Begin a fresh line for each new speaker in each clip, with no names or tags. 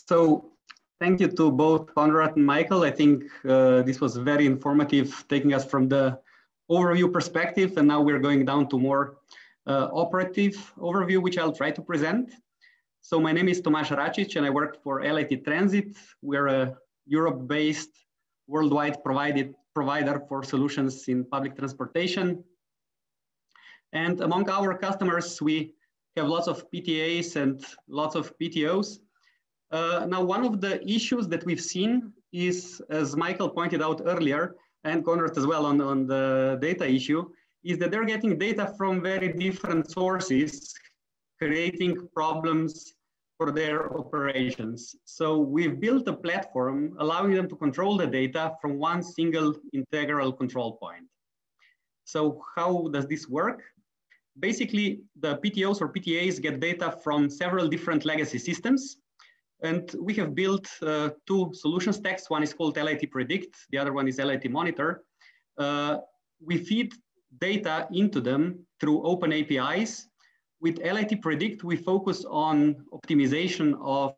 So thank you to both Konrad and Michael. I think this was very informative, taking us from the overview perspective, and now we're going down to more operative overview, which I'll try to present. So my name is Tomaz Racic, and I work for LIT Transit. We're a Europe-based, worldwide provider for solutions in public transportation. And among our customers, we have lots of PTAs and lots of PTOs. Now, one of the issues that we've seen is, as Michael pointed out earlier, and Konrad as well on the data issue, is that they're getting data from very different sources, creating problems for their operations. So we've built a platform allowing them to control the data from one single integral control point. So how does this work? Basically, the PTOs or PTAs get data from several different legacy systems. And we have built two solution stacks. One is called LIT Predict, the other one is LIT Monitor. We feed data into them through open APIs. With LIT Predict, we focus on optimization of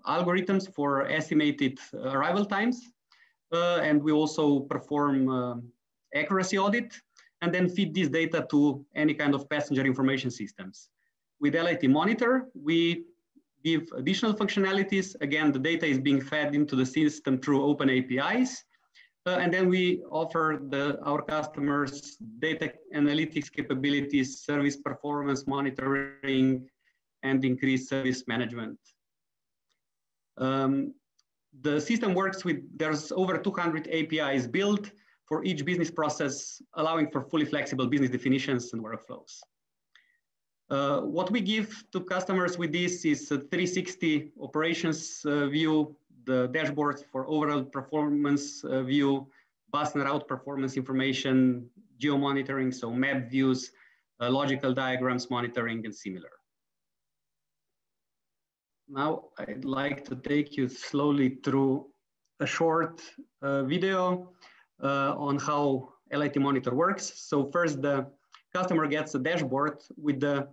algorithms for estimated arrival times. And we also perform accuracy audit and then feed this data to any kind of passenger information systems. With LIT Monitor, we give additional functionalities. Again, the data is being fed into the system through open APIs. And then we offer our customers data analytics capabilities, service performance monitoring, and increased service management. The system works with, there's over 200 APIs built for each business process, allowing for fully flexible business definitions and workflows. What we give to customers with this is a 360 operations view, the dashboards for overall performance view, bus and route performance information, geo-monitoring, so map views, logical diagrams monitoring, and similar. Now, I'd like to take you slowly through a short video on how LIT Monitor works. So first, the customer gets a dashboard with the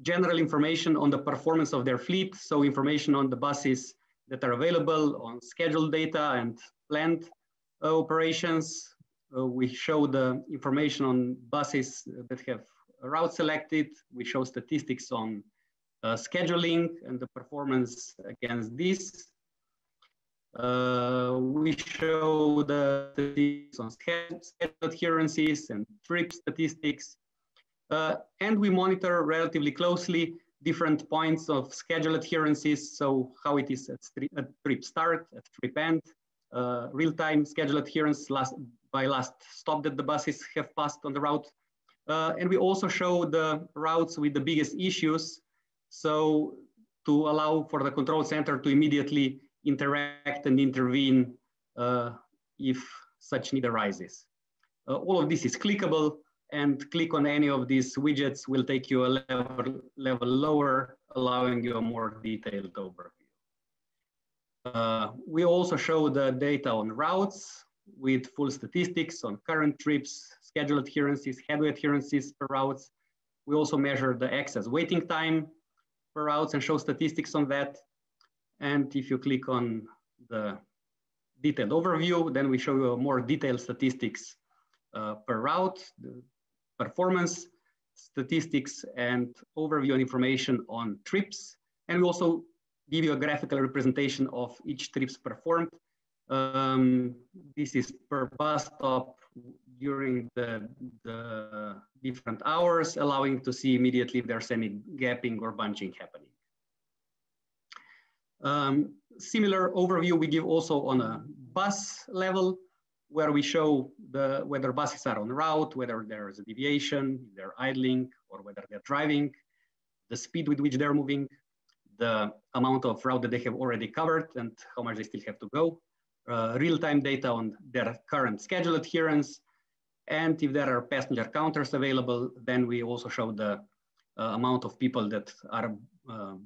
general information on the performance of their fleet, so information on the buses that are available, on scheduled data and planned operations. We show the information on buses that have a route selected. We show statistics on scheduling and the performance against this. We show the statistics on schedule adherences and trip statistics. And we monitor relatively closely different points of schedule adherences. So how it is at trip start, at trip end, real-time schedule adherence by last stop that the buses have passed on the route. And we also show the routes with the biggest issues. So to allow for the control center to immediately interact and intervene if such need arises. All of this is clickable, and click on any of these widgets will take you a level lower, allowing you a more detailed overview. We also show the data on routes with full statistics on current trips, schedule adherences, headway adherences per routes. We also measure the excess waiting time per routes and show statistics on that. And if you click on the detailed overview, then we show you more detailed statistics per route, the performance statistics and overview and information on trips. And we also give you a graphical representation of each trips performed. This is per bus stop during the different hours, allowing to see immediately if there's any gapping or bunching happening. Similar overview we give also on a bus level, where we show whether buses are on route, whether there is a deviation, they're idling, or whether they're driving, the speed with which they're moving, the amount of route that they have already covered, and how much they still have to go, real-time data on their current schedule adherence, and if there are passenger counters available, then we also show the amount of people that are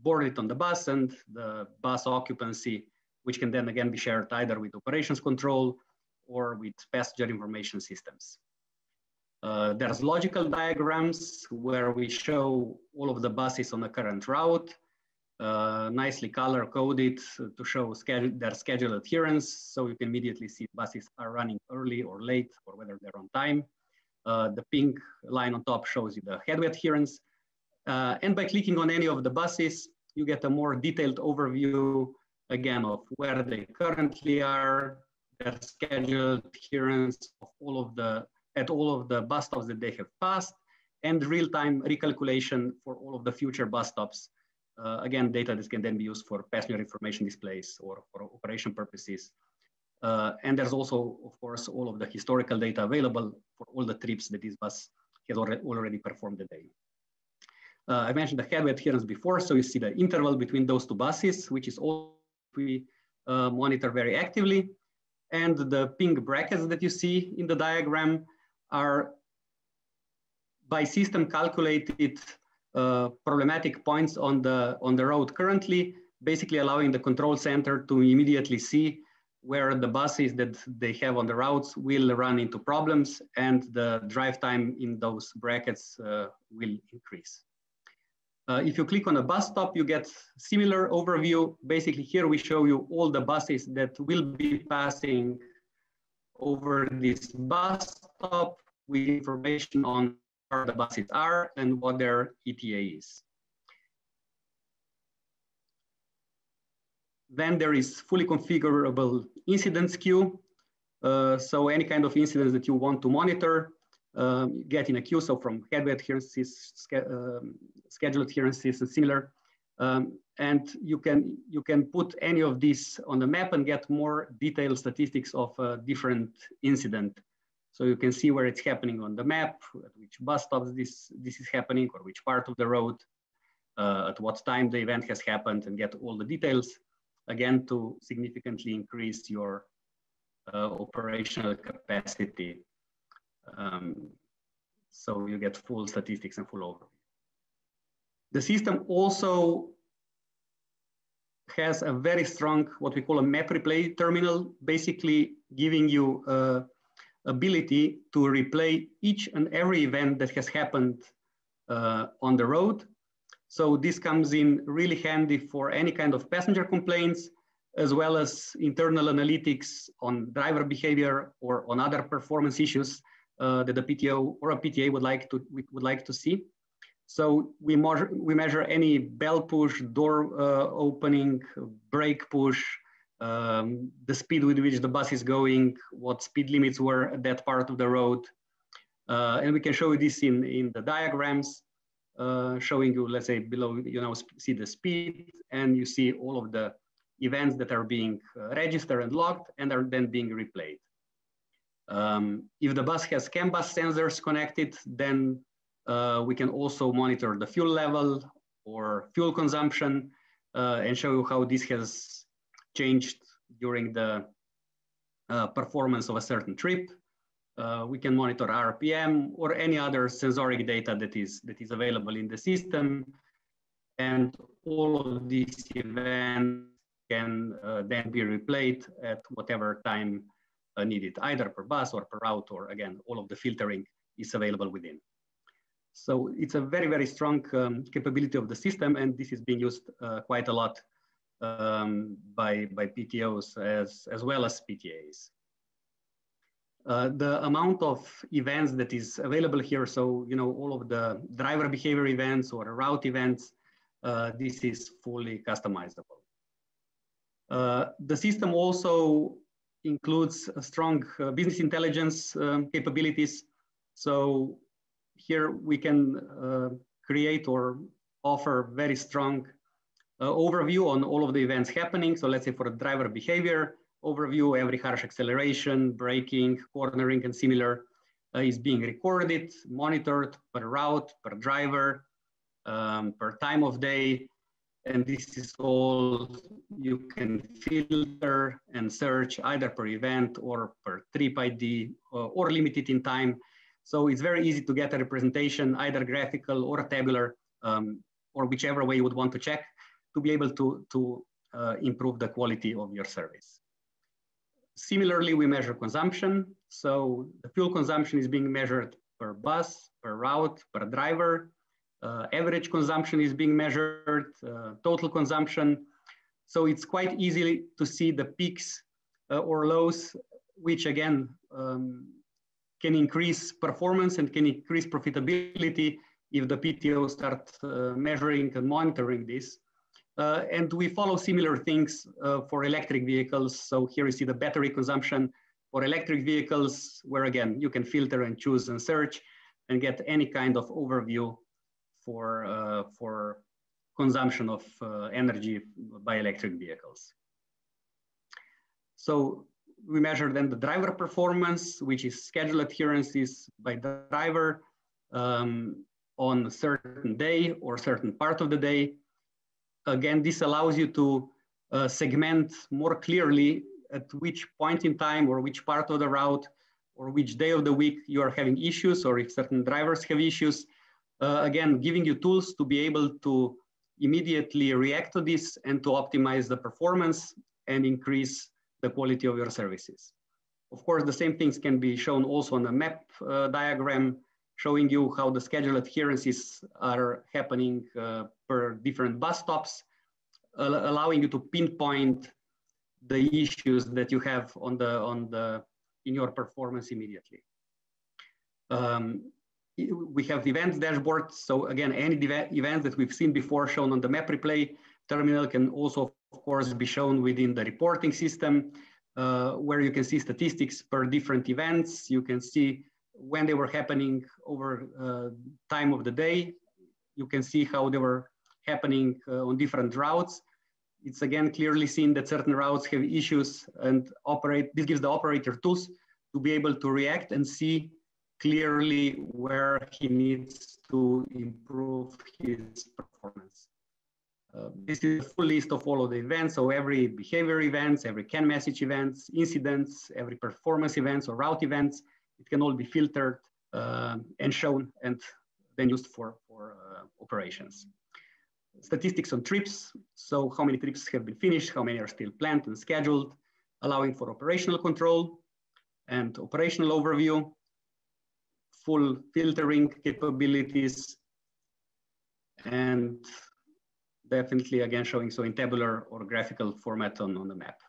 boarded on the bus and the bus occupancy, which can then again be shared either with operations control or with passenger information systems. There's logical diagrams where we show all of the buses on the current route, nicely color coded to show their schedule adherence. So you can immediately see buses are running early or late, or whether they're on time. The pink line on top shows you the headway adherence. And by clicking on any of the buses, you get a more detailed overview, again, of where they currently are, their scheduled adherence of all of the bus stops that they have passed, and real-time recalculation for all of the future bus stops. Again, data that can then be used for passenger information displays or for operation purposes. And there's also, of course, all of the historical data available for all the trips that this bus has already performed the day. I mentioned the headway adherence before, so you see the interval between those two buses, which is all we monitor very actively. And the pink brackets that you see in the diagram are by system calculated problematic points on the road currently, basically allowing the control center to immediately see where the buses that they have on the routes will run into problems, and the drive time in those brackets will increase. If you click on a bus stop, you get similar overview. Basically, here we show you all the buses that will be passing over this bus stop with information on where the buses are and what their ETA is. Then there is fully configurable incidents queue. So any kind of incidents that you want to monitor, get in a queue. So from headway adherences, schedule adherences, and similar. And you can put any of these on the map and get more detailed statistics of a different incident. So you can see where it's happening on the map, at which bus stops this is happening, or which part of the road, at what time the event has happened, and get all the details, again, to significantly increase your operational capacity. So you get full statistics and full overview. The system also has a very strong, what we call a map replay terminal, basically giving you ability to replay each and every event that has happened on the road. So this comes in really handy for any kind of passenger complaints, as well as internal analytics on driver behavior or on other performance issues that the PTO or a PTA would like to see. So we measure any bell push, door opening, brake push, the speed with which the bus is going, what speed limits were at that part of the road. And we can show you this in the diagrams, showing you, let's say, below, see the speed, and you see all of the events that are being registered and logged and are then being replayed. If the bus has CAN bus sensors connected, then we can also monitor the fuel level or fuel consumption and show you how this has changed during the performance of a certain trip. We can monitor RPM or any other sensoric data that is available in the system. And all of these events can then be replayed at whatever time needed, either per bus or per route, or again, all of the filtering is available within. So it's a very, very strong capability of the system, and this is being used quite a lot by PTOs as well as PTAs. The amount of events that is available here, so all of the driver behavior events or route events, this is fully customizable. The system also includes a strong business intelligence capabilities. So here we can create or offer very strong overview on all of the events happening. So let's say for a driver behavior overview, every harsh acceleration, braking, cornering, and similar is being recorded, monitored per route, per driver, per time of day. And this is all you can filter and search either per event or per trip ID or limited in time. So it's very easy to get a representation, either graphical or tabular, or whichever way you would want to check, to be able to improve the quality of your service. Similarly, we measure consumption. So the fuel consumption is being measured per bus, per route, per driver. average consumption is being measured, total consumption. So it's quite easy to see the peaks or lows, which again can increase performance and can increase profitability if the PTO start measuring and monitoring this. And we follow similar things for electric vehicles. So here you see the battery consumption for electric vehicles, where again, you can filter and choose and search and get any kind of overview for consumption of energy by electric vehicles. So we measure then the driver performance, which is schedule adherences by the driver on a certain day or certain part of the day. Again, this allows you to segment more clearly at which point in time or which part of the route or which day of the week you are having issues, or if certain drivers have issues. Again, giving you tools to be able to immediately react to this and to optimize the performance and increase the quality of your services. Of course, the same things can be shown also on a map diagram, showing you how the schedule adherences are happening per different bus stops, allowing you to pinpoint the issues that you have in your performance immediately. We have events dashboard. So again, any events that we've seen before shown on the map replay terminal can also, of course, be shown within the reporting system, where you can see statistics per different events. You can see when they were happening over time of the day. You can see how they were happening on different routes. It's again clearly seen that certain routes have issues, and this gives the operator tools to be able to react and see clearly where he needs to improve his performance. This is a full list of all of the events. So every behavior events, every CAN message events, incidents, every performance events or route events, it can all be filtered and shown and then used for operations. Statistics on trips. So how many trips have been finished, how many are still planned and scheduled, allowing for operational control and operational overview, full filtering capabilities, and definitely again showing so in tabular or graphical format on the map.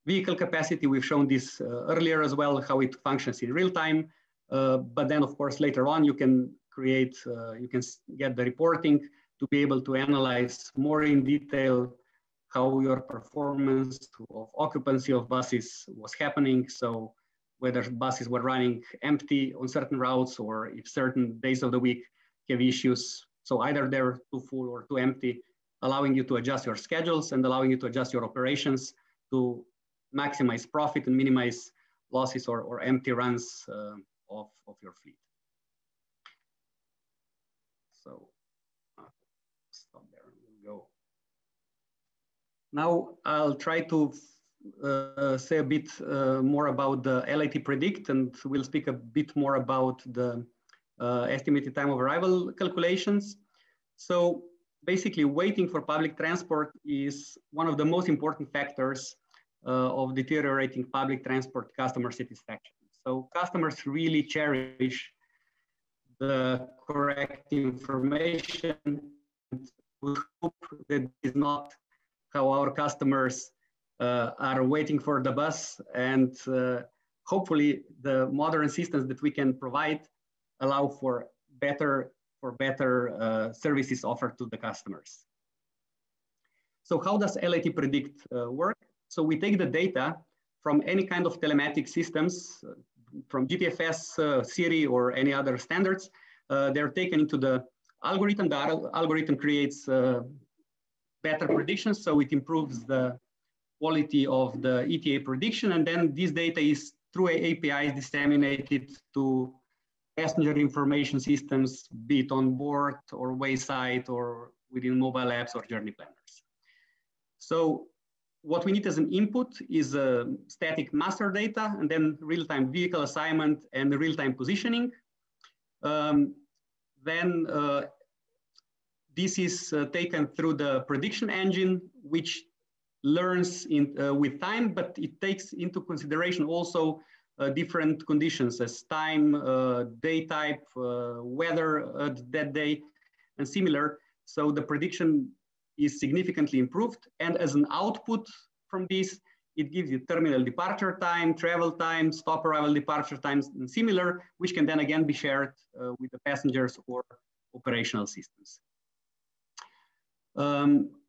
Vehicle capacity, we've shown this earlier as well, how it functions in real time. But then of course, later on, you can create, you can get the reporting to be able to analyze more in detail how your performance of occupancy of buses was happening. So whether buses were running empty on certain routes, or if certain days of the week have issues. So either they're too full or too empty, allowing you to adjust your schedules and allowing you to adjust your operations to maximize profit and minimize losses or empty runs of your fleet. So stop there, we'll go. Now I'll try to say a bit more about the LAT predict, and we'll speak a bit more about the estimated time of arrival calculations. So basically, waiting for public transport is one of the most important factors of deteriorating public transport customer satisfaction. So customers really cherish the correct information. We hope that is not how our customers are waiting for the bus, and hopefully the modern systems that we can provide allow for better services offered to the customers. So how does LAT predict work? So we take the data from any kind of telematic systems, from GTFS, Siri, or any other standards. They're taken into the algorithm. The algorithm creates better predictions, so it improves the quality of the ETA prediction. And then this data is through APIs disseminated to passenger information systems, be it on board or wayside or within mobile apps or journey planners. So what we need as an input is static master data, and then real-time vehicle assignment and real-time positioning. Then this is taken through the prediction engine, which learns with time, but it takes into consideration also different conditions as time, day type, weather that day. and similar. So the prediction is significantly improved. And as an output from this, it gives you terminal departure time, travel time, stop arrival departure times, and similar, which can then again be shared with the passengers or operational systems.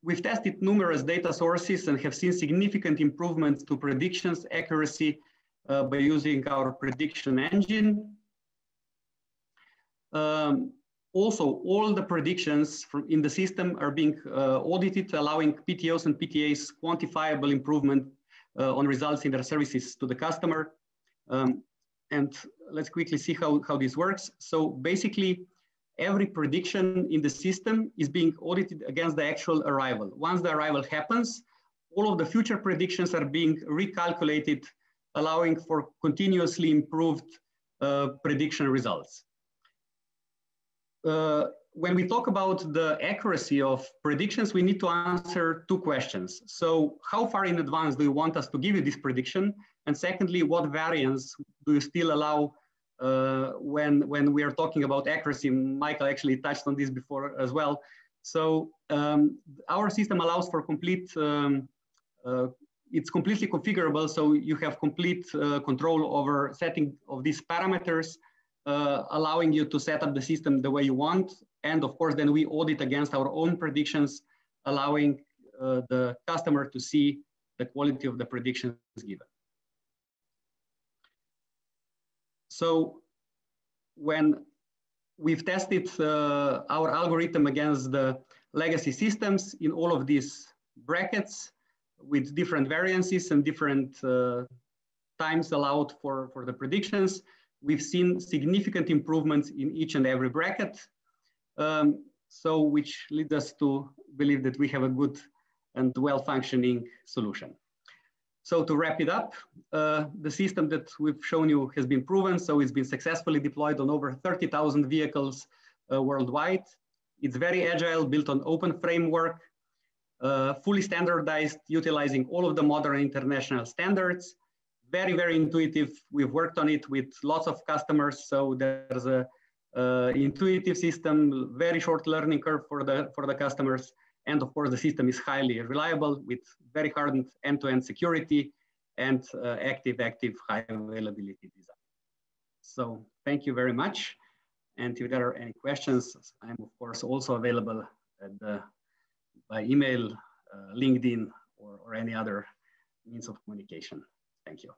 We've tested numerous data sources and have seen significant improvements to predictions accuracy by using our prediction engine. Also, all the predictions in the system are being audited, allowing PTOs and PTAs quantifiable improvement on results in their services to the customer. And let's quickly see how this works. So basically, every prediction in the system is being audited against the actual arrival. Once the arrival happens, all of the future predictions are being recalculated, allowing for continuously improved prediction results. When we talk about the accuracy of predictions, we need to answer two questions. So how far in advance do you want us to give you this prediction? And secondly, what variance do you still allow when we are talking about accuracy? Michael actually touched on this before as well. So our system allows for complete, it's completely configurable. So you have complete control over setting of these parameters, allowing you to set up the system the way you want. And of course, then we audit against our own predictions, allowing the customer to see the quality of the predictions given. So when we've tested our algorithm against the legacy systems in all of these brackets with different variances and different times allowed for the predictions, we've seen significant improvements in each and every bracket. So which leads us to believe that we have a good and well-functioning solution. So to wrap it up, the system that we've shown you has been proven. So it's been successfully deployed on over 30,000 vehicles worldwide. It's very agile, built on open framework, fully standardized, utilizing all of the modern international standards. Very, very intuitive. We've worked on it with lots of customers. So there's a intuitive system, very short learning curve for the customers. And of course, the system is highly reliable with very hardened end-to-end security and active high availability design. So thank you very much. And if there are any questions, I'm of course also available by email, LinkedIn, or any other means of communication. Thank you.